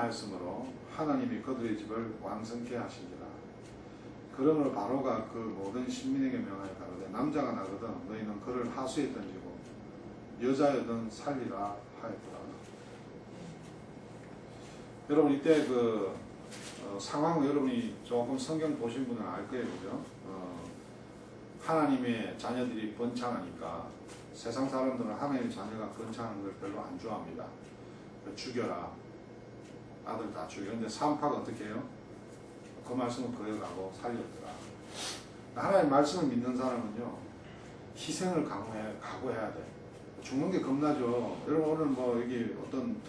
경외하였으므로 하나님이 그들의 집을 왕성케 하시니라. 그러므로 바로가 그 모든 신민에게 명하여 가로되 남자가 나거든 너희는 그를 하수에 던지고 여자여든 살리라 하였더라. 여러분 이때 그 상황 여러분이 조금 성경 보신 분은 알 거예요, 그죠? 하나님의 자녀들이 번창하니까 세상 사람들은 하나님의 자녀가 번창하는 걸 별로 안 좋아합니다. 죽여라, 아들 다 죽여. 근데 사업파가 어떻게 해요? 그 말씀을 거역하고 살렸더라. 하나님의 말씀을 믿는 사람은요, 희생을 각오해야 돼. 죽는 게 겁나죠. 여러분 오늘 뭐 여기 어떤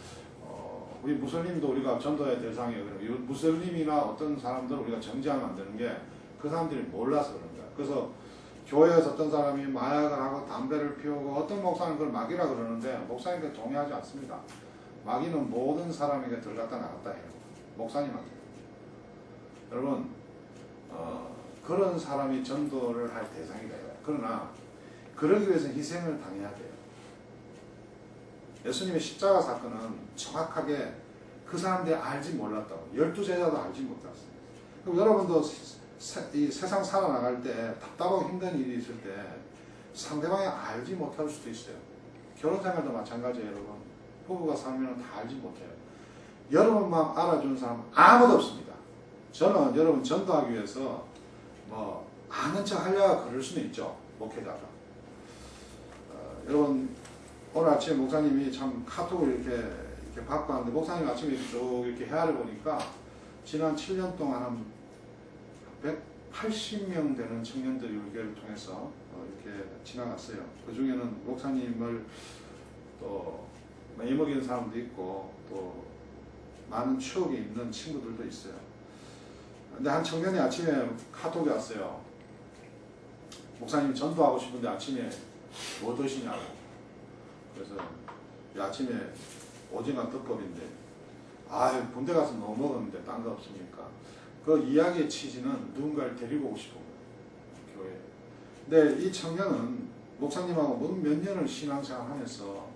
우리 무슬림도 우리가 전도의 대상이에요. 무슬림이나 어떤 사람들을 우리가 정죄하면 안 되는 게 그 사람들이 몰라서 그런 거야. 그래서 교회에서 어떤 사람이 마약을 하고 담배를 피우고 어떤 목사는 그걸 마귀라 그러는데 목사님께 동의하지 않습니다. 마귀는 모든 사람에게 들어갔다 나갔다 해요. 목사님한테. 여러분 그런 사람이 전도를 할 대상이 돼요. 그러나 그러기 위해서 희생을 당해야 돼요. 예수님의 십자가 사건은 정확하게 그 사람들이 알지 몰랐다고. 12제자도 알지 못했어요. 그럼 여러분도 이 세상 살아나갈 때 답답하고 힘든 일이 있을 때 상대방이 알지 못할 수도 있어요. 결혼생활도 마찬가지예요. 여러분 부부가 살면 다 알지 못해요. 여러분만 알아주는 사람 아무도 없습니다. 저는 여러분 전도하기 위해서 뭐 아는 척 하려고 그럴 수는 있죠. 목회자가. 여러분 오늘 아침에 목사님이 참 카톡을 이렇게 받고 하는데 목사님 아침에 쭉 이렇게 헤아려 보니까 지난 7년 동안 한 180명 되는 청년들이 우리 교회를 통해서 이렇게 지나갔어요. 그 중에는 목사님을 또 애먹이는 사람도 있고 또 많은 추억이 있는 친구들도 있어요. 근데 한 청년이 아침에 카톡이 왔어요. 목사님 전도하고 싶은데 아침에 뭐 드시냐고. 그래서 아침에 오징어 떡밥인데 군대 가서 뭐 먹었는데 딴 거 없습니까? 그 이야기의 취지는 누군가를 데리고 오고 싶은 거예요. 교회에. 근데 이 청년은 목사님하고 몇 년을 신앙생활 하면서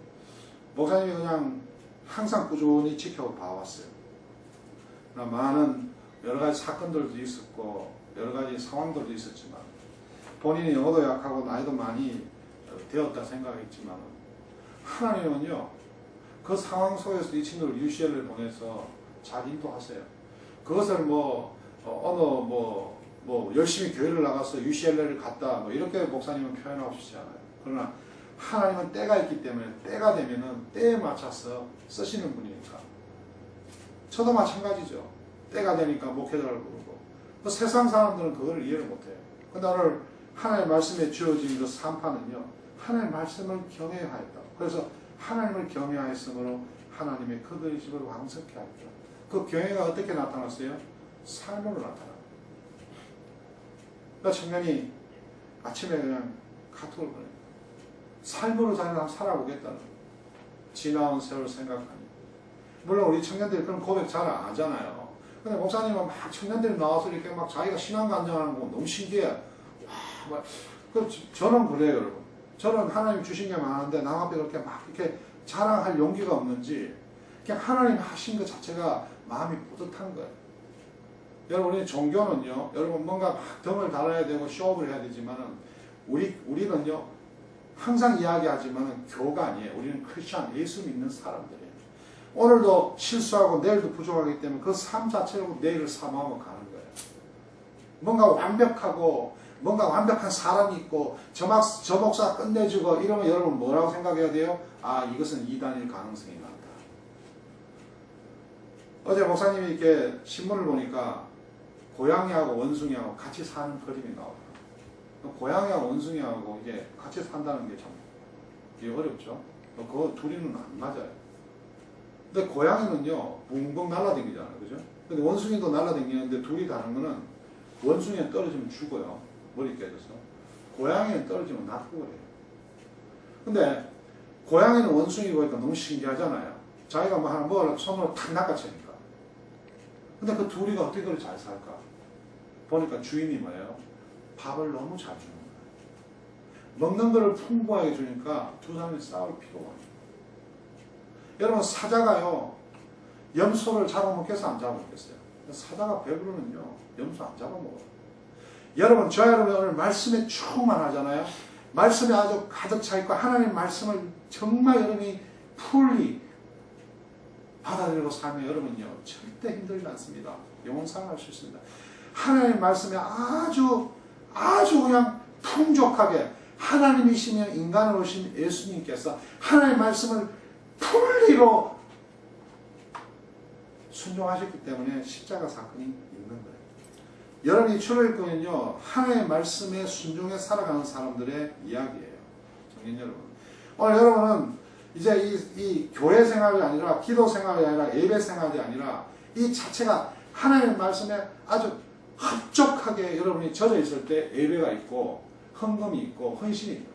목사님이 그냥 항상 꾸준히 지켜봐왔어요. 많은 여러 가지 사건들도 있었고 여러 가지 상황들도 있었지만 본인이 영어도 약하고 나이도 많이 되었다 생각했지만 하나님은요 그 상황 속에서 이 친구를 UCL을 보내서 잘 인도하세요. 그것을 열심히 교회를 나가서 UCL를 갔다 이렇게 목사님은 표현하고 싶지 않아요. 그러나 하나님은 때가 있기 때문에 때가 되면은 때에 맞춰서 쓰시는 분이니까. 저도 마찬가지죠. 때가 되니까 목회자를 부르고. 세상 사람들은 그걸 이해를 못해요. 근데 오늘 하나님의 말씀에 주어진 그 산파는요, 하나님의 말씀을 경외하였다. 그래서 하나님을 경외하였으므로 하나님의 그들의 집을 왕성케 하였다. 그 경외가 어떻게 나타났어요? 삶으로 나타나요. 그러니까 청년이 아침에 그냥 카톡을 보내요. 삶으로 자기가 살아보겠다는 지나온 세월 생각하니. 물론 우리 청년들이 그런 고백 잘 안 하잖아요. 근데 목사님은 막 청년들이 나와서 이렇게 막 자기가 신앙 간증하는 거 너무 신기해. 저는 그래요, 여러분. 저는 하나님 주신 게 많은데 남 앞에 그렇게 막 이렇게 자랑할 용기가 없는지 그냥 하나님 하신 것 자체가 마음이 뿌듯한 거예요. 여러분, 종교는요, 여러분 뭔가 막 덤을 달아야 되고 쇼업을 해야 되지만은 우리는요, 항상 이야기하지만은 교가 아니에요. 우리는 크리스찬, 예수 믿는 사람들이에요. 오늘도 실수하고 내일도 부족하기 때문에 그 삶 자체로 내일을 사모하고 가는 거예요. 뭔가 완벽한 사람이 있고 저 목사 끝내주고 이러면 여러분 뭐라고 생각해야 돼요? 이것은 이단일 가능성이 많다. 어제 목사님이 이렇게 신문을 보니까 고양이하고 원숭이하고 같이 사는 그림이 나오더라고요. 고양이하고 원숭이하고 이게 같이 산다는 게 참 어렵죠. 그거 둘이는 안 맞아요. 근데 고양이는요, 붕붕 날아다니잖아요. 그죠? 근데 원숭이도 날아다니는데 둘이 다른 거는 원숭이는 떨어지면 죽어요. 머리 깨져서. 고양이는 떨어지면 낫고 그래요. 근데 고양이는 원숭이 보니까 너무 신기하잖아요. 자기가 뭐 하나 먹으려고 손으로 탁 낚아채니까. 근데 그 둘이 어떻게 그렇게 잘 살까? 보니까 주인이 뭐예요? 밥을 너무 잘 주는 거예요. 먹는 거를 풍부하게 주니까 두 사람이 싸울 필요가 없어요. 여러분, 사자가요, 염소를 잡아먹겠어, 안 잡아먹겠어요? 사자가 배부르면요, 염소 안 잡아먹어요. 여러분, 저 여러분 오늘 말씀에 충만하잖아요. 말씀에 아주 가득 차 있고 하나님 말씀을 정말 여러분이 풀리 받아들이고 살면 여러분요 절대 힘들지 않습니다. 영원 살아갈 수 있습니다. 하나님 말씀에 아주 그냥 풍족하게 하나님이시며 인간으로 오신 예수님께서 하나님 말씀을 풀리로 순종하셨기 때문에 십자가 사건이 있는 거예요. 여러분이 출애굽은요 하나님의 말씀에 순종해 살아가는 사람들의 이야기예요. 청년 여러분, 오늘 여러분은 이제 이 교회 생활이 아니라 기도 생활이 아니라 예배 생활이 아니라 이 자체가 하나님의 말씀에 아주 합족하게 여러분이 젖어 있을 때 예배가 있고 헌금이 있고 헌신이 있는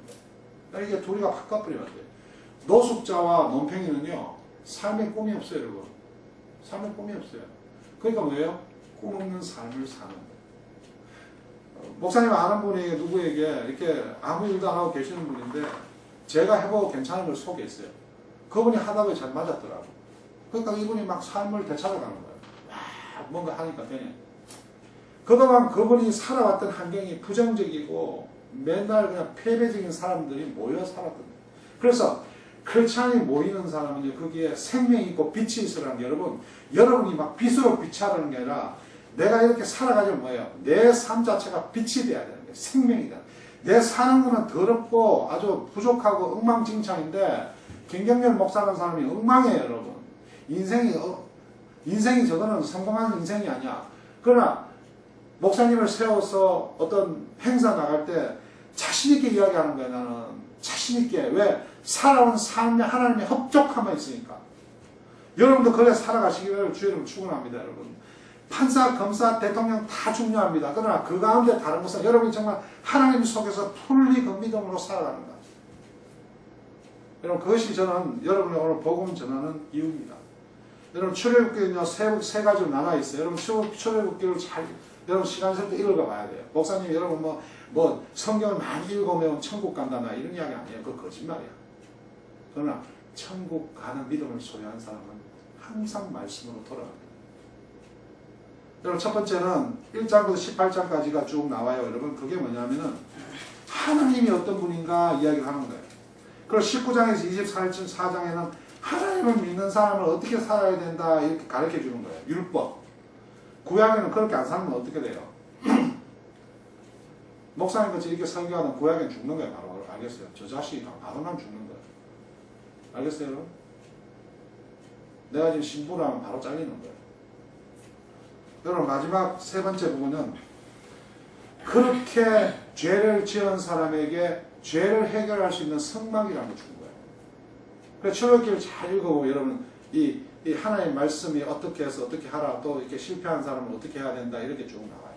거예요. 이게 둘이가 바꿔버리면 돼요. 노숙자와 논팽이는요 삶의 꿈이 없어요. 여러분, 삶의 꿈이 없어요. 그러니까 뭐예요? 꿈 없는 삶을 사는 거예요. 목사님 아는 분이 누구에게 이렇게 아무 일도 안 하고 계시는 분인데 제가 해보고 괜찮은 걸 소개했어요. 그분이 하다 보니 잘 맞았더라고. 그러니까 이분이 막 삶을 되찾아가는 거예요. 와, 뭔가 하니까 되네. 그동안 그분이 살아왔던 환경이 부정적이고 맨날 그냥 패배적인 사람들이 모여 살았던 거예요. 그래서 크리스찬이 모이는 사람은 거기에 생명이 있고 빛이 있으라는 게 여러분이 막 빛으로 빛하라는 게 아니라 내가 이렇게 살아가지고 뭐예요? 내 삶 자체가 빛이 돼야 되는 거예요. 생명이다. 내 사는 거는 더럽고 아주 부족하고 엉망진창인데 김경렬 목사라는 사람이 엉망이에요, 여러분. 인생이 저거는 성공한 인생이 아니야. 그러나 목사님을 세워서 어떤 행사 나갈 때 자신있게 이야기하는 거예요, 나는. 자신있게. 왜? 살아온 삶에 하나님의 협족함이 있으니까. 여러분도 그래 살아가시기를 주의 이름으로 축원합니다, 여러분. 판사, 검사, 대통령 다 중요합니다. 그러나 그 가운데 다른 것은 여러분이 정말 하나님 속에서 풀리 그 믿음으로 살아가는 것. 여러분, 그것이 저는 여러분의 오늘 복음 전하는 이유입니다. 여러분, 출애굽기는요 세 가지로 나눠 있어요. 여러분, 출애굽기를 잘 여러분 시간 있을 때 읽어 봐야 돼요. 목사님, 여러분 뭐 성경을 많이 읽으면 천국 간다나 이런 이야기 아니에요. 그거 거짓말이야. 그러나 천국 가는 믿음을 소유한 사람은 항상 말씀으로 돌아갑니다. 여러분, 첫 번째는 1장부터 18장까지가 쭉 나와요. 여러분, 그게 뭐냐면은 하나님이 어떤 분인가 이야기를 하는 거예요. 그리고 19장에서 24장에는 하나님을 믿는 사람을 어떻게 살아야 된다 이렇게 가르쳐 주는 거예요. 율법. 구약에는 그렇게 안 살면 어떻게 돼요? 목사님 같이 이렇게 설교하면 구약에는 죽는 거예요. 바로 알겠어요? 저 자식이 바로만 죽는 거예요. 알겠어요? 여러분? 내가 지금 신부를 하면 바로 잘리는 거예요. 여러분, 마지막 세 번째 부분은 그렇게 죄를 지은 사람에게 죄를 해결할 수 있는 성막이라는 걸 준 거예요. 그래서 출애굽기를 잘 읽어보고 여러분 이 하나님의 말씀이 어떻게 해서 어떻게 하라, 또 이렇게 실패한 사람은 어떻게 해야 된다 이렇게 쭉 나와요.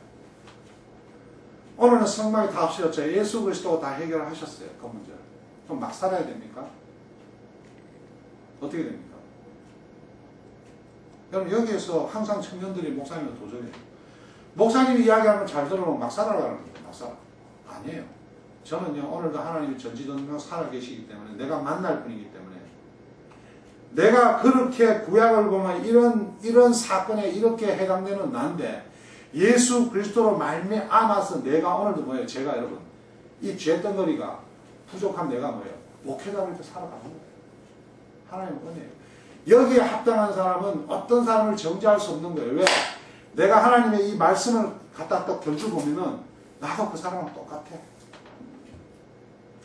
오늘은 성막이 다 없어졌죠. 예수 그리스도가 다 해결하셨어요. 그 문제를. 그럼 막 살아야 됩니까? 어떻게 됩니까? 여러분, 여기에서 항상 청년들이 목사님을 도전해요. 목사님이 이야기하는 걸 잘 들으면 막 살아가는 거예요. 막 살아. 아니에요. 저는요, 오늘도 하나님이 전지전능하고 살아계시기 때문에 내가 만날 분이기 때문에 내가 그렇게 구약을 보면 이런 사건에 이렇게 해당되는 난데 예수 그리스도로 말미암아서 내가 오늘도 뭐예요? 제가 여러분 이 죄덩어리가 부족한 내가 뭐예요? 목회자로 이렇게 살아가는 거예요. 하나님의 은혜예요. 여기에 합당한 사람은 어떤 사람을 정죄할 수 없는 거예요. 왜? 내가 하나님의 이 말씀을 갖다 딱 던져보면은 나도 그 사람은 똑같아.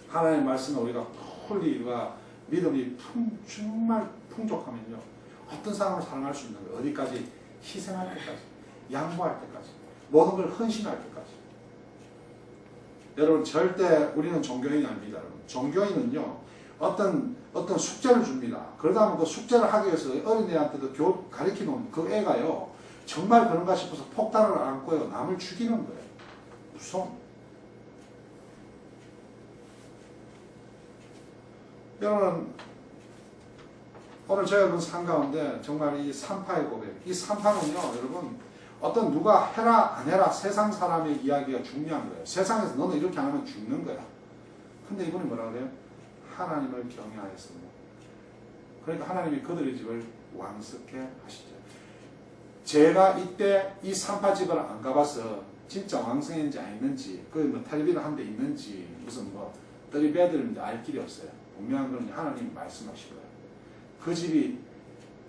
하나님의 말씀을 우리가 풀리가 믿음이 정말 풍족하면요. 어떤 사람을 사랑할 수 있는 거예요. 어디까지? 희생할 때까지. 양보할 때까지. 모든 걸 헌신할 때까지. 여러분, 절대 우리는 종교인이 아닙니다. 여러분. 종교인은요. 어떤 숙제를 줍니다. 그러다 보면 그 숙제를 하기 위해서 어린애한테도 가르치는 그 애가요. 정말 그런가 싶어서 폭탄을 안고요. 남을 죽이는 거예요. 무서워. 여러분, 오늘 저희 여러분 삶 가운데 정말 이 산파의 고백, 이 산파는요, 여러분, 어떤 누가 해라 안 해라 세상 사람의 이야기가 중요한 거예요. 세상에서 너는 이렇게 안 하면 죽는 거야. 근데 이분이 뭐라 그래요? 하나님을 경외하였습니다. 그러니까 하나님이 그들의 집을 왕석해 하시죠. 제가 이때 이 산파집을 안 가봐서 진짜 왕성인지 아닌지, 그 뭐 텔레비전 한 대 있는지, 무슨 뭐 떠리배들인지 알 길이 없어요. 분명한 건 하나님이 말씀하신 거예요. 그 집이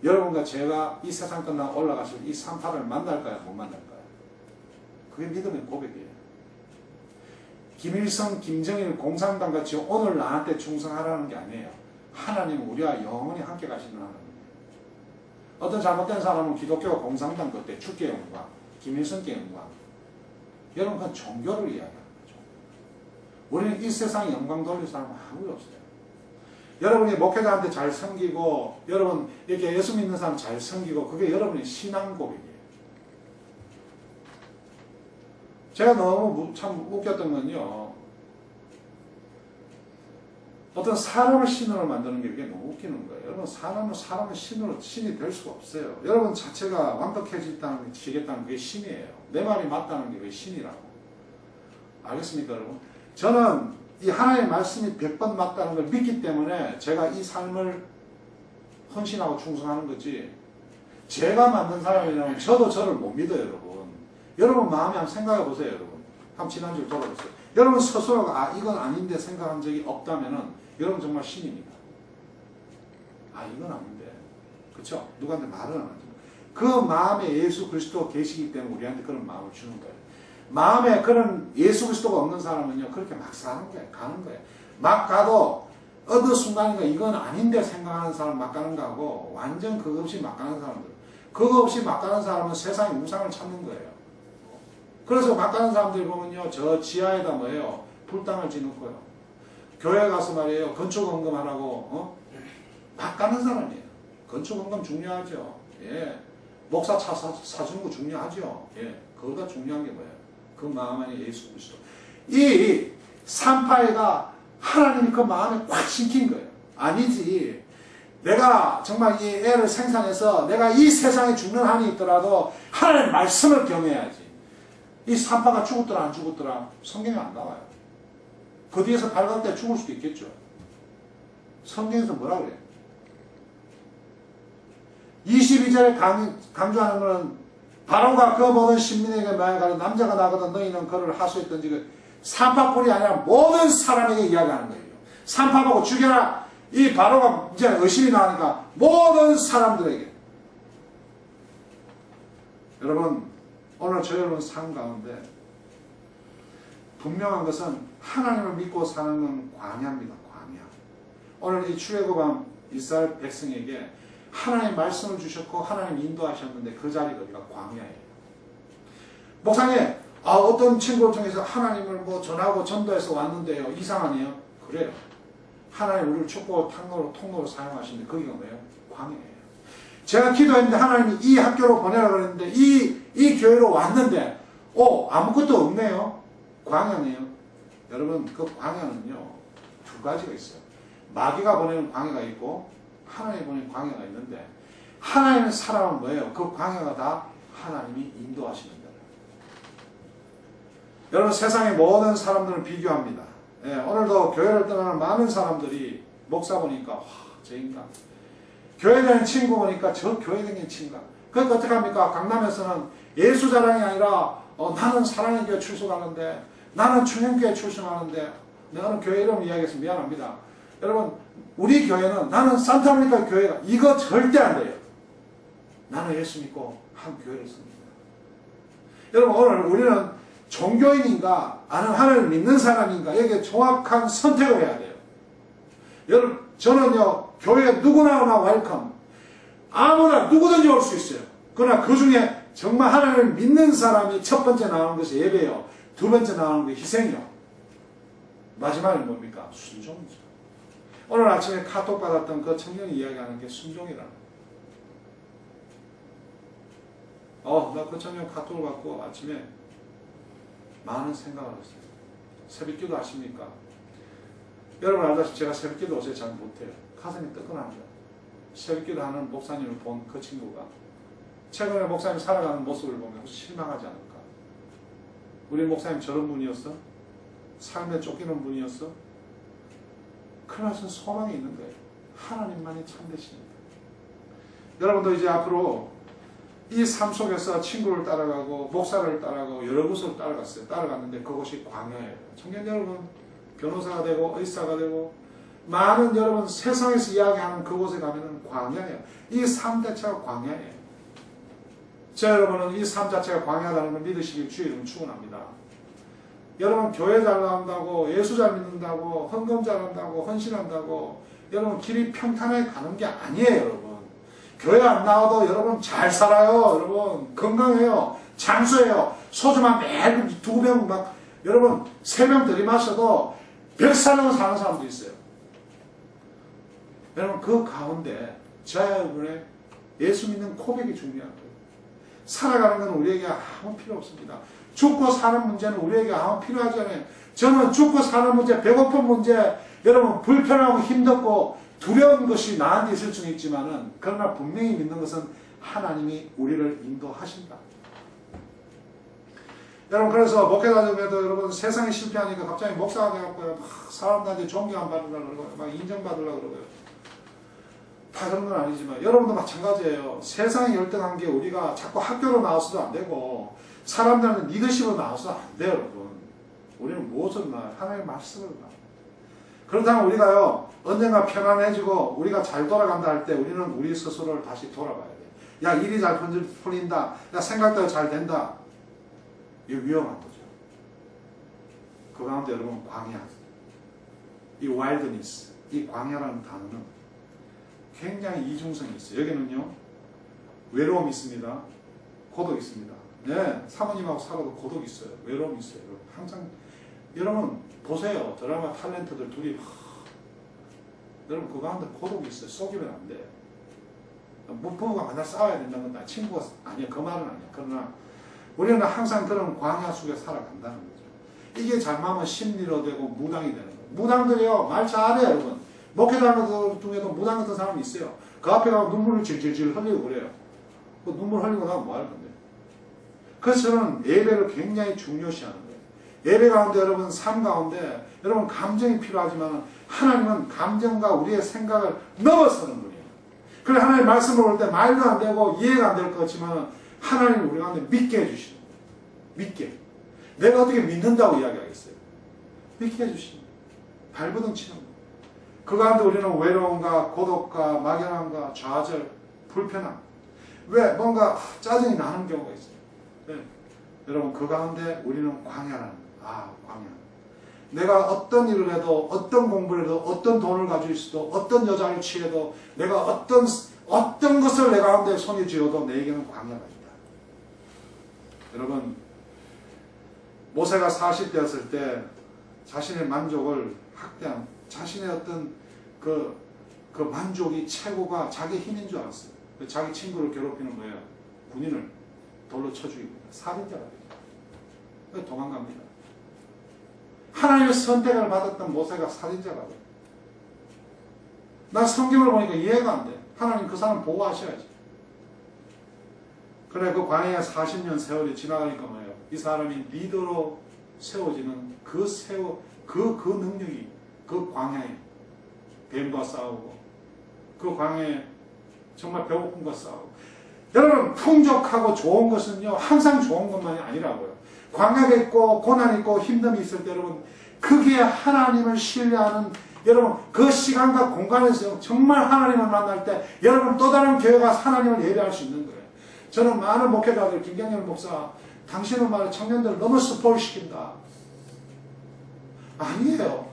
여러분과 제가 이 세상 끝나고 올라가서 이 산파를 만날까요? 못 만날까요? 그게 믿음의 고백이에요. 김일성, 김정일, 공산당 같이 오늘 나한테 충성하라는 게 아니에요. 하나님은 우리와 영원히 함께 가시는 하나님이에요. 어떤 잘못된 사람은 기독교 공산당 그때 축계 영광, 김일성께 영광. 여러분 그건 종교를 이야기하는 거죠. 우리는 이 세상에 영광 돌릴 사람은 아무도 없어요. 여러분이 목회자한테 잘 섬기고 여러분 이렇게 예수 믿는 사람 잘 섬기고 그게 여러분의 신앙 고백이에요. 제가 너무 참 웃겼던 건요. 어떤 사람을 신으로 만드는 게 이게 너무 웃기는 거예요. 여러분 사람을 신이 될 수가 없어요. 여러분 자체가 완벽해지겠다는 그게 신이에요. 내 말이 맞다는 게 그게 신이라고. 알겠습니까 여러분? 저는 이 하나님의 말씀이 100번 맞다는 걸 믿기 때문에 제가 이 삶을 헌신하고 충성하는 거지, 제가 만든 사람이라면 저도 저를 못 믿어요 여러분. 여러분 마음에 한번 생각해 보세요 여러분. 한번 지난주에 돌아보세요. 여러분 스스로가 이건 아닌데 생각한 적이 없다면은 여러분 정말 신입니다. 이건 아닌데. 그쵸? 누구한테 말을 안 하죠. 그 마음에 예수 그리스도가 계시기 때문에 우리한테 그런 마음을 주는 거예요. 마음에 그런 예수 그리스도가 없는 사람은요, 그렇게 막 사는 거예요. 가는 거예요. 막 가도 어느 순간인가 이건 아닌데 생각하는 사람 막 가는 거하고 완전 그거 없이 막 가는 사람들. 그거 없이 막 가는 사람은 세상의 우상을 찾는 거예요. 그래서 막 가는 사람들 보면요, 저 지하에다 뭐예요? 불당을 지놓고요. 교회 가서 말이에요, 건축헌금하라고, 막 가는 사람이에요. 건축헌금 중요하죠. 예. 목사 차 사주는 거 중요하죠. 예. 그거가 중요한 게 뭐예요? 그 마음 안에 예수 그리스도. 이 산파이가 하나님이 그 마음에 꽉 심긴 거예요. 아니지. 내가 정말 이 애를 생산해서 내가 이 세상에 죽는 한이 있더라도 하나님의 말씀을 경외해야지. 이 산파가 죽었더라 안 죽었더라 성경에 안 나와요. 그 뒤에서 발갈 때 죽을 수도 있겠죠. 성경에서 뭐라 그래요? 22절에 강조하는 것은 바로가 그 모든 신민에게 말하기를 남자가 나거든 너희는 그를 하수했던지 그 산파뿐이 아니라 모든 사람에게 이야기하는 거예요. 산파보고 죽여라. 이 바로가 이제 의심이 나니까 모든 사람들에게. 여러분 오늘 저희 여러분 삶 가운데 분명한 것은 하나님을 믿고 사는 건 광야입니다. 광야. 오늘 이 출애굽한 이스라엘 백성에게 하나님 말씀을 주셨고 하나님 인도하셨는데 그 자리가 어디가 광야예요. 목사님, 어떤 친구를 통해서 하나님을 뭐 전하고 전도해서 왔는데요. 이상하네요. 그래요. 하나님 우리를 축복 통로로 사용하시는데 거기가 뭐예요? 광야예요. 제가 기도했는데 하나님이 이 학교로 보내라 그랬는데 이 교회로 왔는데 아무것도 없네요. 광야네요. 여러분 그 광야는요 두 가지가 있어요. 마귀가 보내는 광야가 있고 하나님이 보내는 광야가 있는데 하나님의 사람은 뭐예요? 그 광야가 다 하나님이 인도하시는 거예요. 여러분 세상의 모든 사람들을 비교합니다. 예, 오늘도 교회를 떠나는 많은 사람들이 목사 보니까 저 인간 교회 다니는 친구 보니까 저 교회 다니는 친구. 그러니까 어떻게 합니까? 강남에서는 예수 자랑이 아니라 나는 사랑의 교회 출석하는데 나는 충현교회 출석하는데 내가 교회 이름 이야기해서 미안합니다. 여러분 우리 교회는 나는 산타모니카 교회가 이거 절대 안 돼요. 나는 예수 믿고 한 교회를 씁니다. 여러분 오늘 우리는 종교인인가 아니면 하나님을 믿는 사람인가 여기에 정확한 선택을 해야 돼요. 여러분 저는요 교회에 누구나 오나 웰컴. 아무나 누구든지 올 수 있어요. 그러나 그 중에 정말 하나님을 믿는 사람이 첫 번째 나오는 것이 예배요. 두 번째 나오는 게 희생이요. 마지막은 뭡니까? 순종이죠. 오늘 아침에 카톡 받았던 그 청년이 이야기하는 게 순종이라는 거예요. 나 그 청년 카톡을 받고 아침에 많은 생각을 했어요. 새벽기도 하십니까? 여러분 알다시피 제가 새벽기도 어제 잘 못해요. 가슴이 뜨끈합니다. 새벽기도 하는 목사님을 본 그 친구가 최근에 목사님 살아가는 모습을 보면 혹시 실망하지 않을까? 우리 목사님 저런 분이었어? 삶에 쫓기는 분이었어? 그러나 소망이 있는 거예요. 하나님만이 참되십니다. 여러분도 이제 앞으로 이 삶 속에서 친구를 따라가고 목사를 따라가고 여러 곳을 따라갔어요. 따라갔는데 그곳이 광야예요. 청년 여러분, 변호사가 되고 의사가 되고 많은 여러분 세상에서 이야기하는 그곳에 가면은 광야예요. 이 삶 자체가 광야예요. 저 여러분은 이 삶 자체가 광야라는 걸 믿으시길 주의 이름 축원합니다. 여러분 교회 잘 나온다고 예수 잘 믿는다고 헌금 잘한다고 헌신한다고 여러분 길이 평탄하게 가는 게 아니에요. 여러분 교회 안 나와도 여러분 잘 살아요. 여러분 건강해요. 장수해요. 소주만 매일 2병 막 여러분 3병 들이마셔도 100살로 사는 사람도 있어요. 여러분 그 가운데 저와 여러분의 예수 믿는 고백이 중요한 거예요. 살아가는 건 우리에게 아무 필요 없습니다. 죽고 사는 문제는 우리에게 아무 필요하지 않아요. 저는 죽고 사는 문제, 배고픈 문제, 여러분 불편하고 힘들고 두려운 것이 나한테 있을 수는 있지만은 그러나 분명히 믿는 것은 하나님이 우리를 인도하신다. 여러분 그래서 목회자들에도 여러분 세상에 실패하니까 갑자기 목사가 돼갖고요 막 사람들한테 존경 받으려고 그러고 막 인정받으려고 그러고요. 다 그런 건 아니지만 여러분도 마찬가지예요. 세상에 열등한 게 우리가 자꾸 학교로 나와서도 안 되고 사람들한테 리더십으로 나와서도 안 돼요. 여러분 우리는 무엇을 나 하나님의 말씀을 나 그렇다면 우리가요 언젠가 편안해지고 우리가 잘 돌아간다 할 때 우리는 우리 스스로를 다시 돌아봐야 돼. 야 일이 잘 풀린다. 야 생각대로 잘 된다. 이거 위험한 거죠. 그 가운데 여러분 광야 이 wilderness 이 광야라는 단어는 굉장히 이중성이 있어요. 여기는요 외로움이 있습니다. 고독이 있습니다. 네, 사모님하고 살아도 고독이 있어요. 외로움이 있어요. 항상 여러분 보세요. 드라마 탤런트들 둘이 여러분 그 가운데 고독이 있어요. 속이면 안 돼요. 부부가 맨날 싸워야 된다는 건 친구가 아니야. 그 말은 아니야. 그러나 우리는 항상 그런 광야 속에 살아간다는 거죠. 이게 잘못하면 심리로 되고 무당이 되는 거예요. 무당들이요 말 잘해요. 여러분 목회자들 중에도 무당 같은 사람이 있어요. 그 앞에 가면 눈물을 질질질 흘리고 그래요. 그 눈물 흘리고 나면 뭐 할 건데. 그래서 저는 예배를 굉장히 중요시하는 거예요. 예배 가운데 여러분 삶 가운데 여러분 감정이 필요하지만 하나님은 감정과 우리의 생각을 넘어서는 분이에요. 그래 하나님 말씀을 볼 때 말도 안 되고 이해가 안 될 것 같지만 하나님은 우리 가운데 믿게 해주시는 거예요. 믿게. 내가 어떻게 믿는다고 이야기하겠어요. 믿게 해주시는 거예요. 발버둥 치는 거예요. 그 가운데 우리는 외로움과 고독과 막연함과 좌절, 불편함 왜 뭔가 짜증이 나는 경우가 있어요. 네. 여러분 그 가운데 우리는 광야라는 광야. 내가 어떤 일을 해도 어떤 공부를 해도 어떤 돈을 가지고 있어도 어떤 여자를 취해도 내가 어떤 것을 내 가운데 손에 쥐어도 내게는 광야가 있다. 여러분 모세가 40대였을 때 자신의 만족을 확대한 자신의 어떤 그 만족이 최고가 자기 힘인 줄 알았어요. 자기 친구를 괴롭히는 거예요. 군인을 돌로 쳐 죽입니다. 살인자가 돼요. 도망갑니다. 하나님의 선택을 받았던 모세가 살인자가 돼요. 난 성경을 보니까 이해가 안 돼. 하나님 그 사람 보호하셔야지. 그래 그 광야에 40년 세월이 지나가니까 뭐예요. 이 사람이 리더로 세워지는 그 능력이 그 광야에 뱀과 싸우고 그 광야에 정말 배고픔과 싸우고 여러분 풍족하고 좋은 것은요 항상 좋은 것만이 아니라고요. 광야가 있고 고난이 있고 힘듦이 있을 때 여러분 거기에 하나님을 신뢰하는 여러분 그 시간과 공간에서 정말 하나님을 만날 때 여러분 또 다른 교회가 하나님을 예배할 수 있는 거예요. 저는 많은 목회자들 김경렬 목사 당신은 말해 청년들을 너무 스포일시킨다. 아니에요.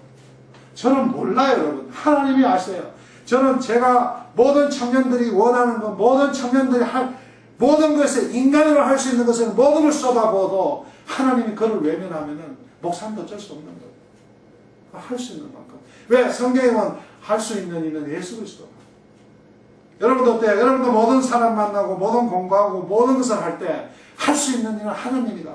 저는 몰라요. 여러분 하나님이 아세요. 저는 제가 모든 청년들이 원하는 것 모든 청년들이 할 모든 것을 인간으로 할 수 있는 것을 모든 걸 쏟아부어도 하나님이 그를 외면하면은 목사님도 어쩔 수 없는 거예요. 할 수 있는 만큼. 왜? 성경에는 할 수 있는 이는 예수 그리스도. 여러분도 어때요? 여러분도 모든 사람 만나고 모든 공부하고 모든 것을 할 때 할 수 있는 이는 하나님이다.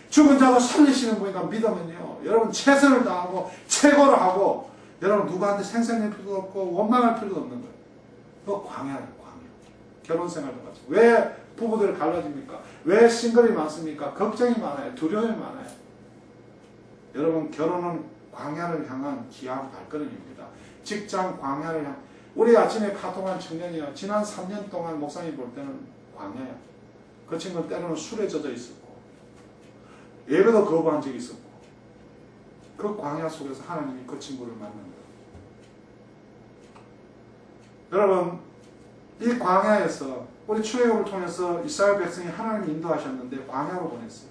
죽은 자도 살리시는 분이다 믿으면요. 여러분 최선을 다하고 최고로 하고 여러분 누구한테 생색낼 필요도 없고 원망할 필요도 없는 거예요. 그거 광야예요. 광야. 결혼 생활도 같이. 왜 부부들 갈라집니까? 왜 싱글이 많습니까? 걱정이 많아요. 두려움이 많아요. 여러분 결혼은 광야를 향한 귀한 발걸음입니다. 직장 광야를 향한 우리 아침에 카톡한 청년이요. 지난 3년 동안 목사님 볼 때는 광야야. 그 친구는 때로는 술에 젖어 있었고 예배도 거부한 적이 있었고 그 광야 속에서 하나님이 그 친구를 만난 거예요. 여러분 이 광야에서 우리 출애굽을 통해서 이스라엘 백성이 하나님이 인도하셨는데 광야로 보냈어요.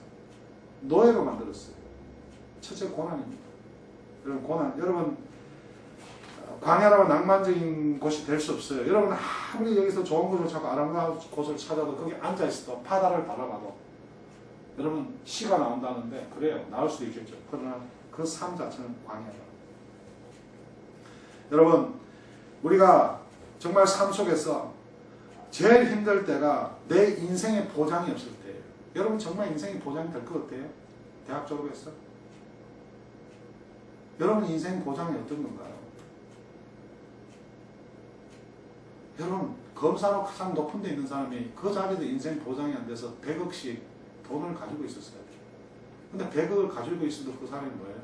노예로 만들었어요. 첫째 고난입니다. 여러분 고난, 여러분 광야라고 낭만적인 곳이 될 수 없어요. 여러분 아무리 여기서 좋은 곳을 찾고 아름다운 곳을 찾아도 거기 앉아있어도 바다를 바라봐도 여러분 시가 나온다는데 그래요. 나올 수도 있겠죠. 그러나 그 삶 자체는 광야예요. 여러분 우리가 정말 삶 속에서 제일 힘들 때가 내 인생의 보장이 없을 때예요. 여러분 정말 인생이 보장이 될 것 같아요? 대학 졸업했어? 여러분 인생 보장이 어떤 건가요? 여러분 검사로 가장 높은 데 있는 사람이 그 자리도 인생 보장이 안 돼서 100억씩 돈을 가지고 있었어요. 근데 100억을 가지고 있어도 그 사람이 뭐예요?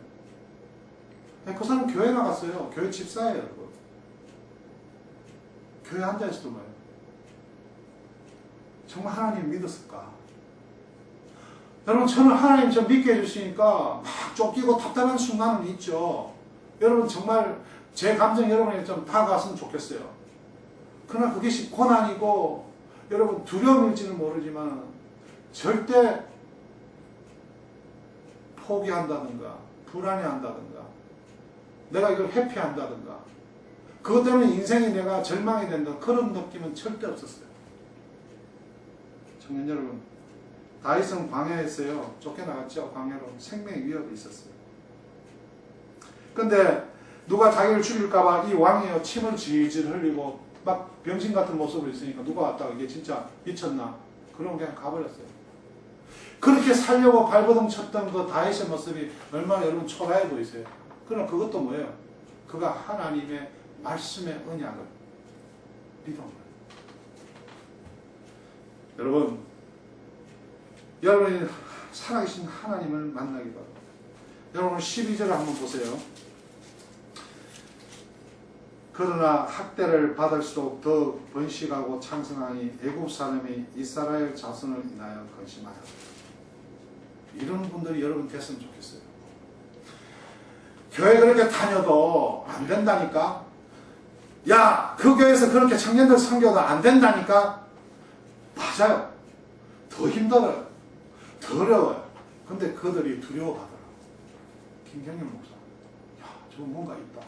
그 사람 교회 나갔어요. 교회 집사예요. 여러분. 교회 앉아있어도 뭐예요? 정말 하나님 믿었을까? 여러분 저는 하나님 좀 믿게 해주시니까 막 쫓기고 답답한 순간은 있죠. 여러분 정말 제 감정 여러분이 좀 다가왔으면 좋겠어요. 그러나 그것이 고난이고 여러분 두려움일지는 모르지만 절대 포기한다든가 불안해한다든가 내가 이걸 회피한다든가 그것 때문에 인생이 내가 절망이 된다 그런 느낌은 절대 없었어요. 청년 여러분 다윗은 광야에서요 쫓겨나갔죠. 광야로 생명의 위협이 있었어요. 근데 누가 자기를 죽일까봐 이 왕이요 침을 질질 흘리고 막 병신 같은 모습으로 있으니까 누가 왔다가 이게 진짜 미쳤나 그러면 그냥 가버렸어요. 그렇게 살려고 발버둥 쳤던 그 다윗의 모습이 얼마나 여러분 초라해 보이세요. 그러나 그것도 뭐예요? 그가 하나님의 말씀의 언약을 믿은 거예요. 여러분이 살아계신 하나님을 만나기 바랍니다. 여러분 12절을 한번 보세요. 그러나 학대를 받을수록 더 번식하고 창성하니 애굽 사람이 이스라엘 자손을 인하여 근심하여. 이런 분들이 여러분 됐으면 좋겠어요. 교회 그렇게 다녀도 안 된다니까. 야, 그 교회에서 그렇게 청년들 섬겨도 안 된다니까. 맞아요. 더 힘들어요. 더 어려워요. 근데 그들이 두려워하더라고요. 김경림 목사. 야, 저 뭔가 있다.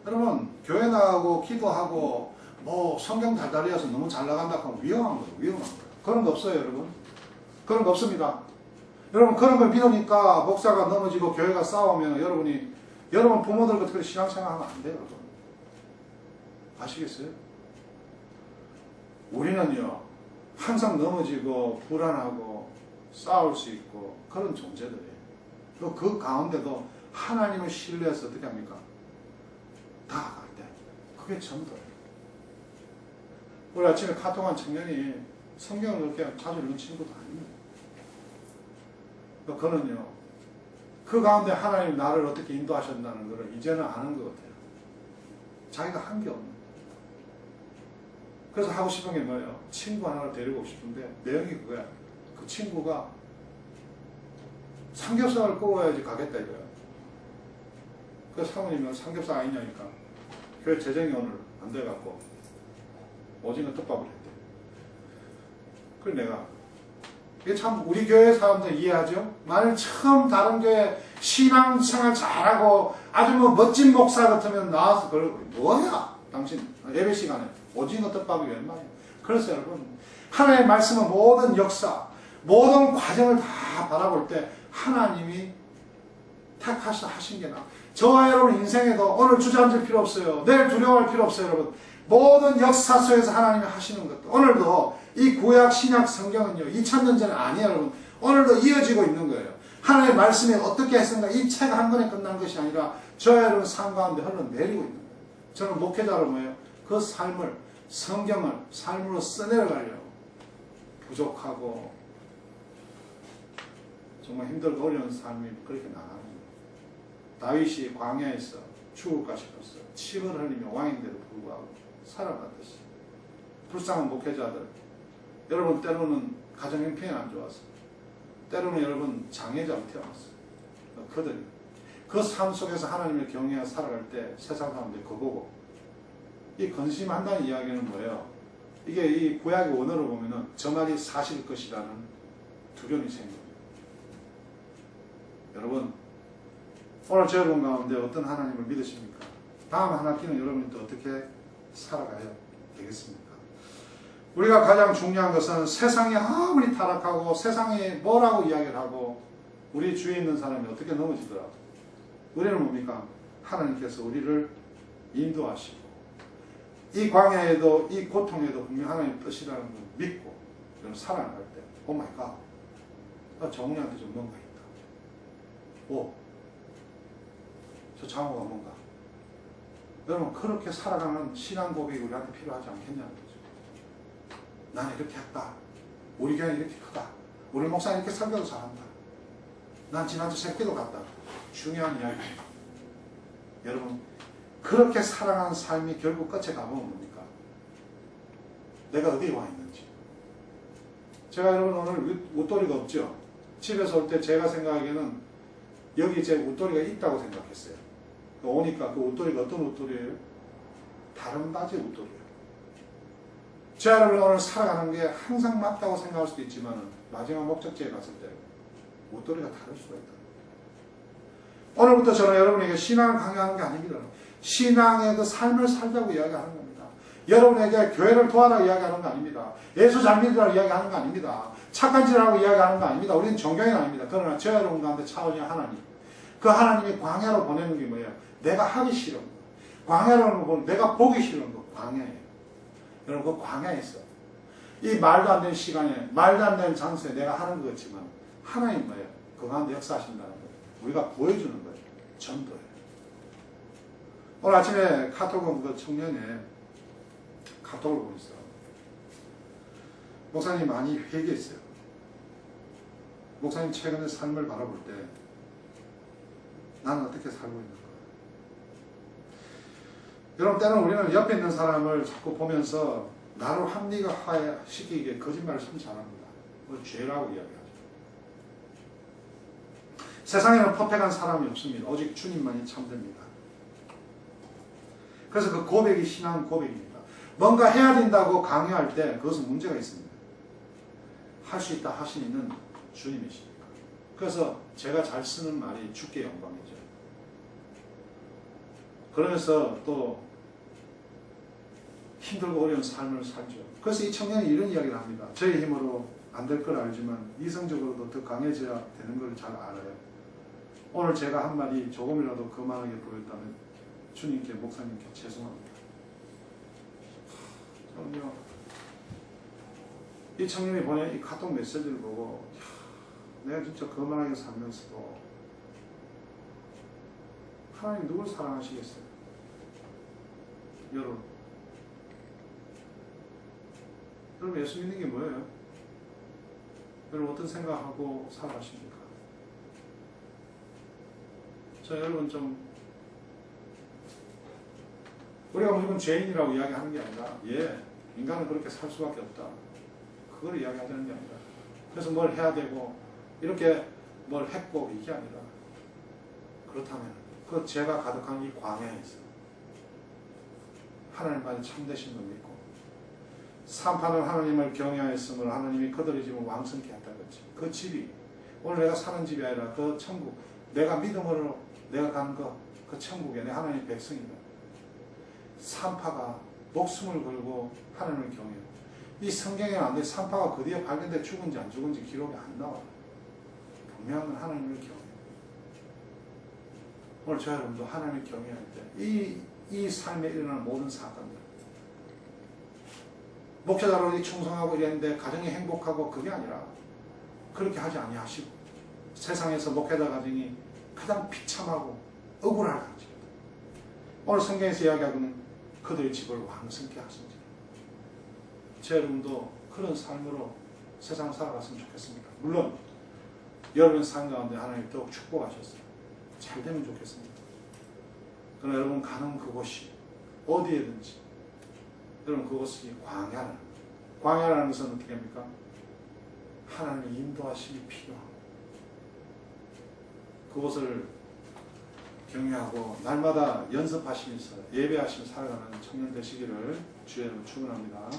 여러분 교회 나가고 기도하고 뭐 성경 달달이어서 너무 잘 나간다 하면 위험한 거예요. 위험한 거예요. 그런 거 없어요. 여러분 그런 거 없습니다. 여러분 그런 걸 믿으니까 목사가 넘어지고 교회가 싸우면 여러분 부모들과 특별히 신앙생활 하면 안 돼요. 여러분 아시겠어요? 우리는요 항상 넘어지고 불안하고 싸울 수 있고 그런 존재들이에요. 그 가운데도 하나님을 신뢰해서 어떻게 합니까? 다가갈 때 그게 전도예요. 우리 아침에 카톡한 청년이 성경을 그렇게 자주 읽는 친구도 아닙니다. 그는요 그 가운데 하나님 나를 어떻게 인도하셨다는 것을 이제는 아는 것 같아요. 자기가 한 게 없는. 그래서 하고 싶은 게 뭐예요? 친구 하나를 데리고 오고 싶은데 내용이 그거야. 그 친구가 삼겹살을 구워야지 가겠다 이거야. 그래서 사모님은 삼겹살 아니냐니까 교회 재정이 오늘 안 돼갖고 오징어 떡밥을 했대. 그래 내가 이게 참 우리 교회 사람들 이해하죠? 만약 처음 다른 교회 신앙생활 잘하고 아주 뭐 멋진 목사 같으면 나와서 그러고 뭐야 당신 예배 시간에 오징어 떡밥이 웬 말이야. 그래서 여러분 하나님의 말씀은 모든 역사 모든 과정을 다 바라볼 때 하나님이 택하셔 하신 게 나. 저와 여러분 인생에도 오늘 주저앉을 필요 없어요. 내일 두려워할 필요 없어요. 여러분 모든 역사 속에서 하나님이 하시는 것도 오늘도 이 구약 신약 성경은요 2000년 전에 아니에요. 여러분 오늘도 이어지고 있는 거예요. 하나님의 말씀이 어떻게 했는가 이 책 한 권에 끝난 것이 아니라 저와 여러분 삶 가운데 흘러내리고 있는 거예요. 저는 목회자로 뭐예요? 그 삶을 성경을 삶으로 써내려가려고 부족하고 정말 힘들고 어려운 삶이 그렇게 나가는 거예요. 다윗이 광야에서 죽을까 싶었어요. 침을 흘리며 왕인데도 불구하고 살아났듯이 불쌍한 목회자들, 여러분 때로는 가정 형편이 안 좋아서, 때로는 여러분 장애자로 태어났어요. 그들이 그 삶 속에서 하나님을 경외하며 살아갈 때 세상 사람들이 그거 보고 이 근심한다는 이야기는 뭐예요? 이게 이 구약의 원어로 보면은 저 말이 사실 것이라는 두려움이 생깁니다. 여러분 오늘 저 여러분 가운데 어떤 하나님을 믿으십니까? 다음 한 학기는 여러분이 또 어떻게 살아가야 되겠습니까? 우리가 가장 중요한 것은 세상이 아무리 타락하고 세상이 뭐라고 이야기를 하고 우리 주위에 있는 사람이 어떻게 넘어지더라도 우리는 뭡니까? 하나님께서 우리를 인도하시고 이 광야에도 이 고통에도 분명 하나님의 뜻이라는 걸 믿고 여러분 살아나갈 때 오 마이 갓, 정훈이한테 좀 뭔가 있다. 오, 저 장호가 뭔가. 여러분 그렇게 살아가는 신앙 고백이 우리한테 필요하지 않겠냐는 거죠. 나는 이렇게 했다. 우리 교회는 이렇게 크다. 우리 목사는 이렇게 설교도 잘한다. 난 지난주 새끼도 갔다. 중요한 이야기입니다. 여러분 그렇게 살아가는 삶이 결국 끝에 가보면 뭡니까? 내가 어디에 와 있는지. 제가 여러분 오늘 웃돌이가 없죠? 집에서 올 때 제가 생각하기에는 여기 제 웃돌이가 있다고 생각했어요. 오니까 그 웃돌이가 어떤 웃돌이에요? 다른 바지의 웃돌이에요. 제가 여러분 오늘 살아가는 게 항상 맞다고 생각할 수도 있지만 마지막 목적지에 갔을 때 웃돌이가 다를 수가 있다. 오늘부터 저는 여러분에게 신앙을 강요하는 게 아닙니다. 신앙의 그 삶을 살자고 이야기하는 겁니다. 여러분에게 교회를 도와라 이야기하는 거 아닙니다. 예수 잘 믿으라고 이야기하는 거 아닙니다. 착한 짓을 하고 이야기하는 거 아닙니다. 우리는 종교인 아닙니다. 그러나 저 여러분 가운데 차오신 하나님, 그 하나님이 광야로 보내는 게 뭐예요? 내가 하기 싫은 거. 광야로 보면 내가 보기 싫은 거. 광야예요. 여러분 그 광야에서 이 말도 안 되는 시간에 말도 안 되는 장소에 내가 하는 것 같지만 하나님 뭐예요? 그 가운데 역사하신다는 거예요. 우리가 보여주는 거예요. 전도예요. 오늘 아침에 카톡 온 그 청년의 카톡을 보고 있어요. 목사님 많이 회개했어요. 목사님 최근에 삶을 바라볼 때 나는 어떻게 살고 있는가. 여러분 때는 우리는 옆에 있는 사람을 자꾸 보면서 나를 합리화시키기에 거짓말을 참 잘합니다. 그걸 죄라고 이야기하죠. 세상에는 퍼펙트한 사람이 없습니다. 오직 주님만이 참됩니다. 그래서 그 고백이 신앙 고백입니다. 뭔가 해야 된다고 강요할 때 그것은 문제가 있습니다. 할 수 있다 하시는 주님이시니까. 그래서 제가 잘 쓰는 말이 주께 영광이죠. 그러면서 또 힘들고 어려운 삶을 살죠. 그래서 이 청년이 이런 이야기를 합니다. 저의 힘으로 안 될 걸 알지만 이성적으로도 더 강해져야 되는 걸 잘 알아요. 오늘 제가 한 말이 조금이라도 거만하게 보였다면 주님께 목사님께 죄송합니다. 저는요 이 청년이 보낸 이 카톡 메시지를 보고 내가 진짜 거만하게 살면서도 하나님 누굴 사랑하시겠어요? 여러분 예수 믿는 게 뭐예요? 여러분 어떤 생각하고 살아가십니까? 저 여러분 좀 우리가 무조건 죄인이라고 이야기하는 게 아니라 인간은 그렇게 살 수밖에 없다. 그걸 이야기하자는 게 아니라 그래서 뭘 해야 되고 이렇게 뭘 했고 이게 아니라 그렇다면 그 죄가 가득한 이 광야에서 하나님만이 참되신 걸 믿고 산파는 하나님을 경외하였으므로 하나님이 그들의 집을 왕성케 했다 그랬지. 그 집이 오늘 내가 사는 집이 아니라 그 천국 내가 믿음으로 내가 간 그 천국에 내 하나님의 백성이다. 산파가 목숨을 걸고 하나님을 경외해요. 이 성경에 안 돼. 산파가 그 뒤에 발견돼 죽은지 안 죽은지 기록이 안 나와요. 분명한 건 하나님을 경외해요. 오늘 저 여러분도 하나님을 경외할 때 이 삶에 일어나는 모든 사건들 목회자로 충성하고 이랬는데 가정이 행복하고 그게 아니라 그렇게 하지 아니하시고 세상에서 목회자 가정이 가장 비참하고 억울할 가정 오늘 성경에서 이야기하고는 그들의 집을 왕성케 하신지 저 여러분도 그런 삶으로 세상 살아갔으면 좋겠습니다. 물론 여러분 삶 가운데 하나님 더욱 축복하셨어요. 잘 되면 좋겠습니다. 그러나 여러분 가는 그곳이 어디에든지 여러분 그것이 광야라는 거예요. 광야라는 것은 어떻게 합니까? 하나님의 인도하심이 필요합니다. 그것을 경외하고 날마다 연습하시면서 예배하시면서 살아가는 청년 되시기를 주의 이름으로 축원합니다.